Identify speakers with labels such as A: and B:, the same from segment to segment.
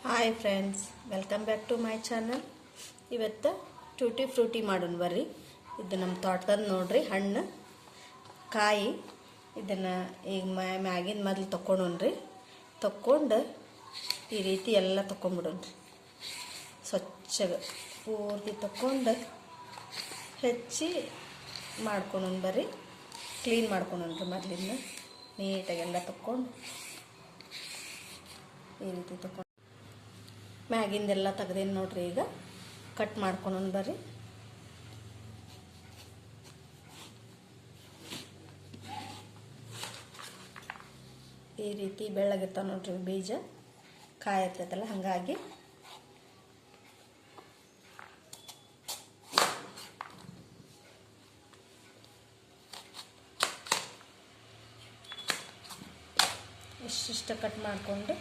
A: Hi friends, welcome back to my channel. ಇವತ್ತು tutti frutti ಮಾಡೋಣ ಬರ್ರಿ. ಇದು ನಮ್ಮ ತೋಟದ ನೋಡ್ರಿ ಹಣ್ಣು ಕಾಯಿ. ಇದನ್ನು ಈಗ ಮ್ಯಾಗಿನ ಮೊದಲು ತೊಗೊಂಡ್ರಿ. ತೊಗೊಂಡು ಈ ರೀತಿ ಎಲ್ಲ ತೊಗೊಂಡ್ಬಿಡೋಣ್ರಿ. ಸ್ವಚ್ಛಗೆ ಪೂರ್ತಿ ತೊಗೊಂಡು ಹೆಚ್ಚಿ ಮಾಡ್ಕೊಳೋಣ ಬರ್ರಿ. ಕ್ಲೀನ್ ಮಾಡ್ಕೊಳೋಣ್ರಿ. ಮೊದಲಿಂದ ನೀಟಾಗೆಲ್ಲ ತೊಗೊಂಡು ಈ ರೀತಿ ತೊಗೊಂಡು ಮ್ಯಾಗಿಂದೆಲ್ಲ ತೆಗ್ದೇನು ನೋಡ್ರಿ. ಈಗ ಕಟ್ ಮಾಡ್ಕೊಳೋಣ ಬರ್ರಿ. ಈ ರೀತಿ ಬೆಳ್ಳಗಿರ್ತಾವ ನೋಡ್ರಿ ಬೀಜ, ಕಾಯಿ ಇರ್ತೈತಲ್ಲ, ಹಾಗಾಗಿ ಇಷ್ಟಿಷ್ಟ ಕಟ್ ಮಾಡಿಕೊಂಡು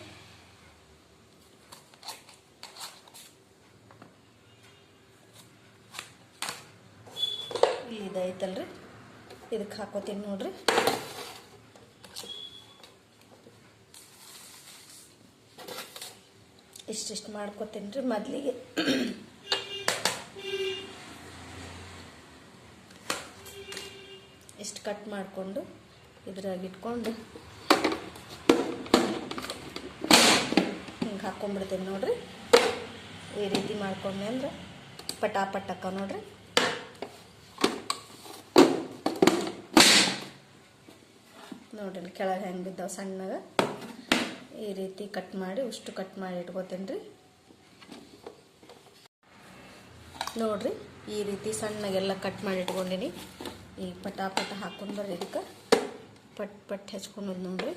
A: ಇದೈತಲ್ರಿ, ಇದಕ್ಕೆ ಹಾಕೋತೀನಿ ನೋಡ್ರಿ. ಇಷ್ಟಿಷ್ಟು ಮಾಡ್ಕೋತೀನಿ ರೀ. ಮೊದಲಿಗೆ ಇಷ್ಟು ಕಟ್ ಮಾಡಿಕೊಂಡು ಇದ್ರಾಗ ಇಟ್ಕೊಂಡು ಹಿಂಗೆ ಹಾಕ್ಕೊಂಡ್ಬಿಡ್ತೀನಿ ನೋಡ್ರಿ. ಈ ರೀತಿ ಮಾಡ್ಕೊಂಡೆ ಅಂದ್ರೆ ಪಟಾಪಟ್ ಹಾಕ ನೋಡ್ರಿ. ನೋಡ್ರಿ ಕೆಳಗೆ ಹೆಂಗೆ ಬಿದ್ದಾವೆ ಸಣ್ಣಗೆ. ಈ ರೀತಿ ಕಟ್ ಮಾಡಿ ಉಷ್ಟು ಕಟ್ ಮಾಡಿ ಇಟ್ಕೋತೀನಿ ರೀ. ನೋಡ್ರಿ, ಈ ರೀತಿ ಸಣ್ಣಗೆಲ್ಲ ಕಟ್ ಮಾಡಿ ಇಟ್ಕೊಂಡೀನಿ. ಈ ಪಟಾಪಟ ಹಾಕೊಂಡು ಬರ್ರಿ. ಇದಕ್ಕೆ ಪಟ್ ಪಟ್ ಹೆಚ್ಕೊಂಡೋದು ನೋಡ್ರಿ.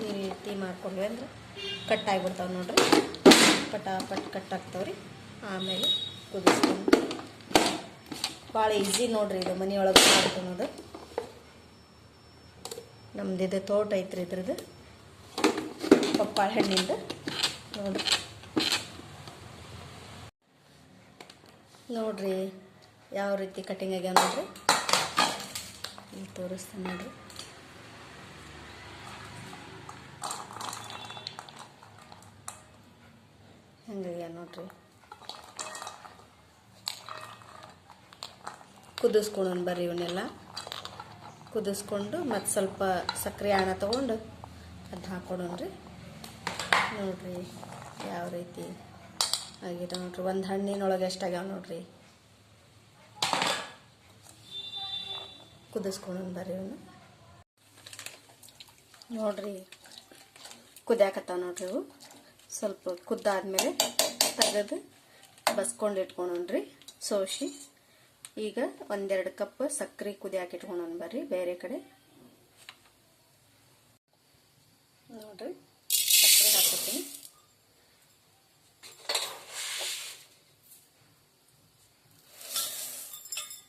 A: ಈ ರೀತಿ ಮಾಡ್ಕೊಂಡ್ವಿ ಅಂದ್ರೆ ಕಟ್ ಆಗಿಬಿಡ್ತಾವೆ ನೋಡ್ರಿ. ಪಟಾಪಟ್ ಕಟ್ ಆಗ್ತಾವ್ರಿ. ಆಮೇಲೆ ಕುದಿಸ್ಕೊಂಡು ಭಾಳ ಈಸಿ ನೋಡ್ರಿ. ಇದು ಮನೆಯೊಳಗೆ ಮಾಡ್ಕೊಳೋದು. ನಮ್ದಿದು ತೋಟ ಐತ್ರಿ, ಇದ್ರದ್ದು ಪಪ್ಪಾಯ ಹಣ್ಣಿಂದ ನೋಡ್ರಿ. ನೋಡ್ರಿ ಯಾವ ರೀತಿ ಕಟಿಂಗ್ ಆಗ್ಯಾವ ನೋಡ್ರಿ. ಇಲ್ಲಿ ತೋರಿಸ್ತೀನಿ ನೋಡ್ರಿ. ಹೆಂಗಾಗ್ಯಾವ ನೋಡ್ರಿ. ಕುದಿಸ್ಕೊಳ್ಳೋಣ ಬರ್ರಿ. ಇವನ್ನೆಲ್ಲ ಕುದಿಸ್ಕೊಂಡು ಮತ್ತು ಸ್ವಲ್ಪ ಸಕ್ಕರೆ ಆಣ ತೊಗೊಂಡು ಅದು ಹಾಕ್ಕೊಡೋಣ್ರಿ. ನೋಡ್ರಿ ಯಾವ ರೀತಿ ಆಗಿದೆ ನೋಡ್ರಿ. ಒಂದು ಹಣ್ಣಿನೊಳಗೆ ಎಷ್ಟಾಗ್ಯಾವ ನೋಡ್ರಿ. ಕುದಿಸ್ಕೊಳ್ಳೋಣ ಬರ್ರಿ ಇವನ್ನ. ನೋಡ್ರಿ ಕುದಿಯಾಕತ್ತಾವ ನೋಡ್ರಿ. ಇವು ಸ್ವಲ್ಪ ಕುದ್ದಾದ್ಮೇಲೆ ತೆಗೆದು ಬಸ್ಕೊಂಡು ಇಟ್ಕೊಳೋಣ್ರಿ ಸೋಸಿ. ಈಗ ಒಂದೆರಡು ಕಪ್ ಸಕ್ಕರೆ ಕುದಿಯಾಕಿ ಇಟ್ಕೊಳೋಣ ಬರ್ರಿ ಬೇರೆ ಕಡೆ. ನೋಡ್ರಿ ಸಕ್ಕರೆ ಹಾಕ್ತೀನಿ.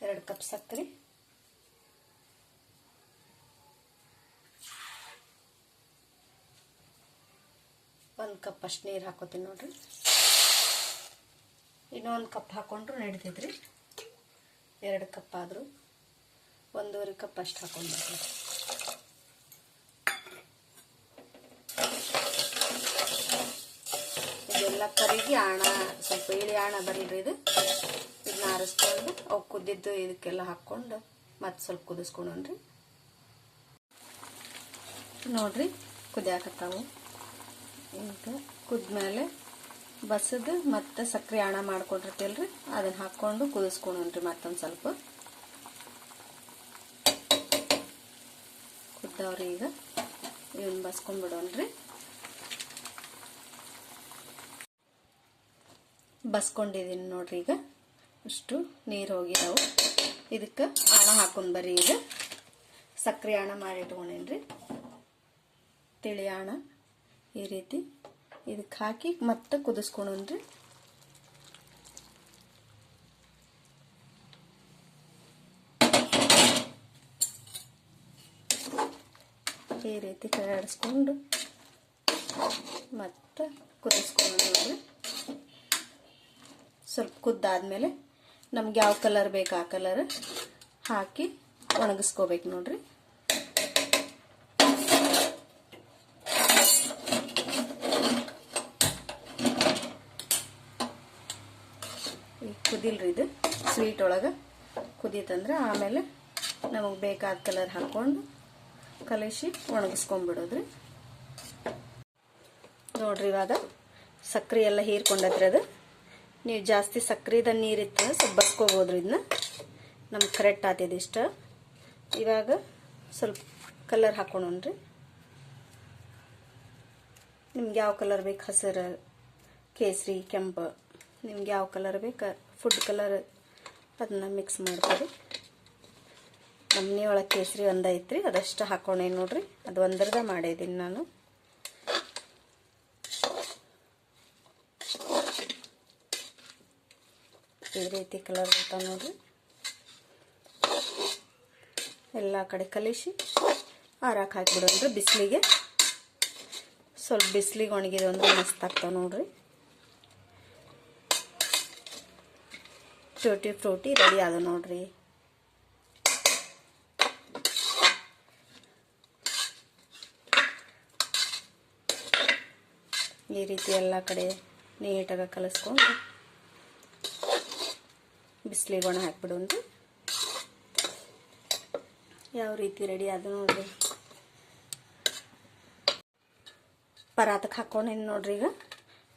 A: ಎರಡು ಕಪ್ ಸಕ್ಕರೆ, ಒಂದು ಕಪ್ ಅಷ್ಟು ನೀರು ಹಾಕೋತೀನಿ ನೋಡ್ರಿ. ಇನ್ನೊಂದು ಕಪ್ ಹಾಕೊಂಡ್ರು ನಡೀತೈತ್ರಿ. 2 ಕಪ್ ಆದರೂ 1.5 ಕಪ್ ಅಷ್ಟು ಹಾಕೊಂಡ್ಬರ್ತೀನಿ. ಇದೆಲ್ಲ ಕರಿಗಿ ಆಣ ಸ್ವಲ್ಪ ಇಳಿ ಆಣ ಬರಲ್ರಿ. ಇದನ್ನ ಆರಿಸ್ಕೊಂಡು ಅವು ಕುದ್ದಿದ್ದು ಇದಕ್ಕೆಲ್ಲ ಹಾಕ್ಕೊಂಡು ಮತ್ತೆ ಸ್ವಲ್ಪ ಕುದಿಸ್ಕೊಂಡ್ರಿ. ನೋಡ್ರಿ ಕುದಿಯಾಕತ್ತಾವು. ಈಗ ಕುದ್ಮೇಲೆ ಬಸದು ಮತ್ತೆ ಸಕ್ಕರೆ ಆಣ ಮಾಡ್ಕೊಂಡಿರ್ತೀವಲ್ರಿ, ಅದನ್ನ ಹಾಕೊಂಡು ಕುದಿಸ್ಕೊಂಡ್ರಿ. ಮತ್ತೊಂದು ಸ್ವಲ್ಪ ಕುದ್ದವ್ರಿ. ಈಗ ಇವನ್ನ ಬಸ್ಕೊಂಡ್ಬಿಡೋಣ್ರಿ. ಬಸ್ಕೊಂಡಿದ್ದೀನಿ ನೋಡ್ರಿ. ಈಗ ಇಷ್ಟು ನೀರು ಹೋಗಿದಾವು. ಇದಕ್ಕೆ ಆಣ ಹಾಕೊಂಡು ಬರ್ರಿ. ಈಗ ಸಕ್ಕರೆ ಆಣ ಮಾಡಿ ಇಟ್ಕೊಂಡೇನ್ರಿ, ತಿಳಿ ಆಣ. ಈ ರೀತಿ ಇದಕ್ಕೆ ಹಾಕಿ ಮತ್ತೆ ಕುದಿಸ್ಕೊಂಡ್ರಿ. ಈ ರೀತಿ ಕೈಯಾಡಿಸ್ಕೊಂಡು ಮತ್ತೆ ಕುದಿಸ್ಕೊಂಡ್ರಿ. ಸ್ವಲ್ಪ ಕುದ್ದಾದ್ಮೇಲೆ ನಮ್ಗೆ ಯಾವ ಕಲರ್ ಬೇಕು ಆ ಕಲರ್ ಹಾಕಿ ಒಣಗಿಸ್ಕೋಬೇಕು ನೋಡ್ರಿ. ಕುದಿದಿಲ್ರಿ ಇದು ಸ್ವೀಟ್ ಒಳಗೆ ಕುದೀತಂದ್ರೆ ಆಮೇಲೆ ನಮಗೆ ಬೇಕಾದ ಕಲರ್ ಹಾಕ್ಕೊಂಡು ಕಲಿಸಿ ಒಣಗಿಸ್ಕೊಂಡ್ಬಿಡೋದ್ರಿ. ನೋಡ್ರಿ ಇವಾಗ ಸಕ್ರೆ ಎಲ್ಲ ಹೀರ್ಕೊಂಡತ್ರಿ ಅದು. ನೀವು ಜಾಸ್ತಿ ಸಕ್ರೆದ ನೀರಿತ್ತು ಸ್ವಲ್ಪ ಬಸ್ಕೋಬೋದ್ರಿ. ಇದನ್ನ ನಮ್ಗೆ ಕರೆಕ್ಟ್ ಆಗ್ತಿದೆ ಇಷ್ಟ. ಇವಾಗ ಸ್ವಲ್ಪ ಕಲರ್ ಹಾಕೋಣನ್ರಿ. ನಿಮ್ಗೆ ಯಾವ ಕಲರ್ ಬೇಕು, ಹಸಿರು, ಕೇಸರಿ, ಕೆಂಪು, ನಿಮ್ಗೆ ಯಾವ ಕಲರ್ ಬೇಕು ಫುಡ್ ಕಲರ್ ಅದನ್ನ ಮಿಕ್ಸ್ ಮಾಡ್ತೀರಿ. ನಮ್ಮ ಮನೆ ಒಳಗೆ ಕೇಸರಿ ಒಂದು ಐತ್ರಿ, ಅದಷ್ಟು ಹಾಕೊಂಡೇನು ನೋಡ್ರಿ. ಅದು ಒಂದರದ ಮಾಡಿದ್ದೀನಿ ನಾನು. ಈ ರೀತಿ ಕಲರ್ ಬರ್ತಾವ ನೋಡ್ರಿ. ಎಲ್ಲ ಕಡೆ ಕಲಿಸಿ ಆರಾಕ್ ಹಾಕಿಬಿಡೋಣ್ರಿ ಬಿಸಿಲಿಗೆ. ಸ್ವಲ್ಪ ಬಿಸಿಲಿಗೆ ಒಣಗಿದ ಅಂದ್ರೆ ಮಸ್ತ್ ಆಗ್ತಾವ ನೋಡ್ರಿ. ಟೂಟಿ ಫ್ರೂಟಿ ರೆಡಿ ಆದ ನೋಡ್ರಿ. ಈ ರೀತಿ ಎಲ್ಲ ಕಡೆ ನೀಟಾಗಿ ಕಲಿಸ್ಕೊಂಡು ಬಿಸಿಲಿಗೆ ಒಣ ಹಾಕ್ಬಿಡೋಣ್ರಿ. ಯಾವ ರೀತಿ ರೆಡಿ ಆದ ನೋಡ್ರಿ. ಪರಾತಕ್ಕೆ ಹಾಕ್ಕೊಂಡೇನು ನೋಡ್ರಿ. ಈಗ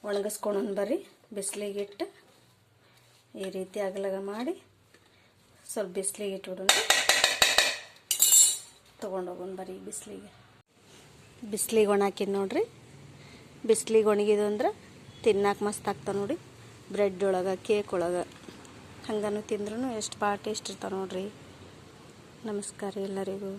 A: ಒಣಗಿಸ್ಕೊಂಡು ಬರ್ರಿ ಬಿಸಿಲಿಗೆ ಇಟ್ಟು ಈ ರೀತಿ ಅಗಲಗ ಮಾಡಿ ಸ್ವಲ್ಪ ಬಿಸಿಲಿಗೆ ಇಟ್ಬಿಡೋಣ. ತೊಗೊಂಡೋಗೋಣ ಬರ್ರಿ ಬಿಸಿಲಿಗೆ ಒಣ ಹಾಕಿದ್ ನೋಡ್ರಿ. ಬಿಸಿಲಿಗೆ ಒಣಗಿದು ಅಂದ್ರೆ ತಿನ್ನಕ್ಕೆ ಮಸ್ತ್ ಆಗ್ತಾವೆ ನೋಡಿ. ಬ್ರೆಡ್ ಒಳಗೆ, ಕೇಕ್ ಒಳಗೆ ಹಂಗನು ತಿಂದ್ರೂ ಎಷ್ಟು ಭಾಳ ಟೇಸ್ಟ್ ಇರ್ತಾವೆ ನೋಡ್ರಿ. ನಮಸ್ಕಾರ ಎಲ್ಲರಿಗೂ.